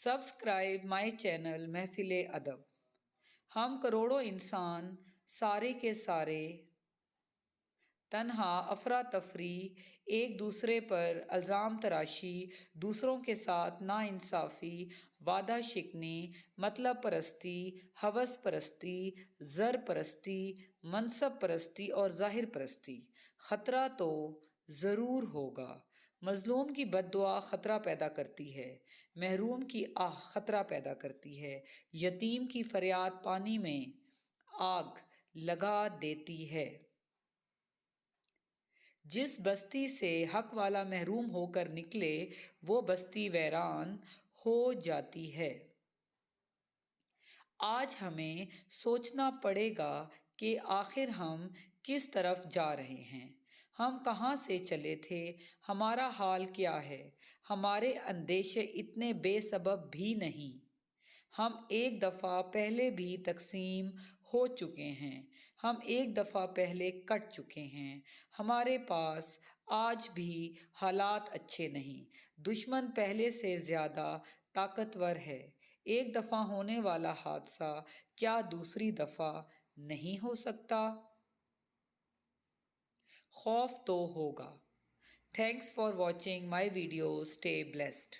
Subscribe my channel महफिल अदब। हम करोड़ों इंसान सारे के सारे तन्हा अफरा तफरी, एक दूसरे पर अल्ज़ाम तराशी, दूसरों के साथ नाइंसाफ़ी, वादा शिकनी, मतलब परस्ती, हवस परस्ती, ज़र परस्ती, मनसब परस्ती और ज़ाहिर परस्ती। ख़तरा तो ज़रूर होगा। मज़लूम की बद्दुआ ख़तरा पैदा करती है, महरूम की आह ख़तरा पैदा करती है, यतीम की फरियाद पानी में आग लगा देती है। जिस बस्ती से हक वाला महरूम होकर निकले, वो बस्ती वैरान हो जाती है। आज हमें सोचना पड़ेगा कि आखिर हम किस तरफ जा रहे हैं। हम कहाँ से चले थे, हमारा हाल क्या है। हमारे अंदेशे इतने बेसबब भी नहीं। हम एक दफ़ा पहले भी तकसीम हो चुके हैं, हम एक दफ़ा पहले कट चुके हैं। हमारे पास आज भी हालात अच्छे नहीं। दुश्मन पहले से ज़्यादा ताकतवर है। एक दफ़ा होने वाला हादसा क्या दूसरी दफ़ा नहीं हो सकता? खौफ तो होगा। Thanks for watching my video. Stay blessed.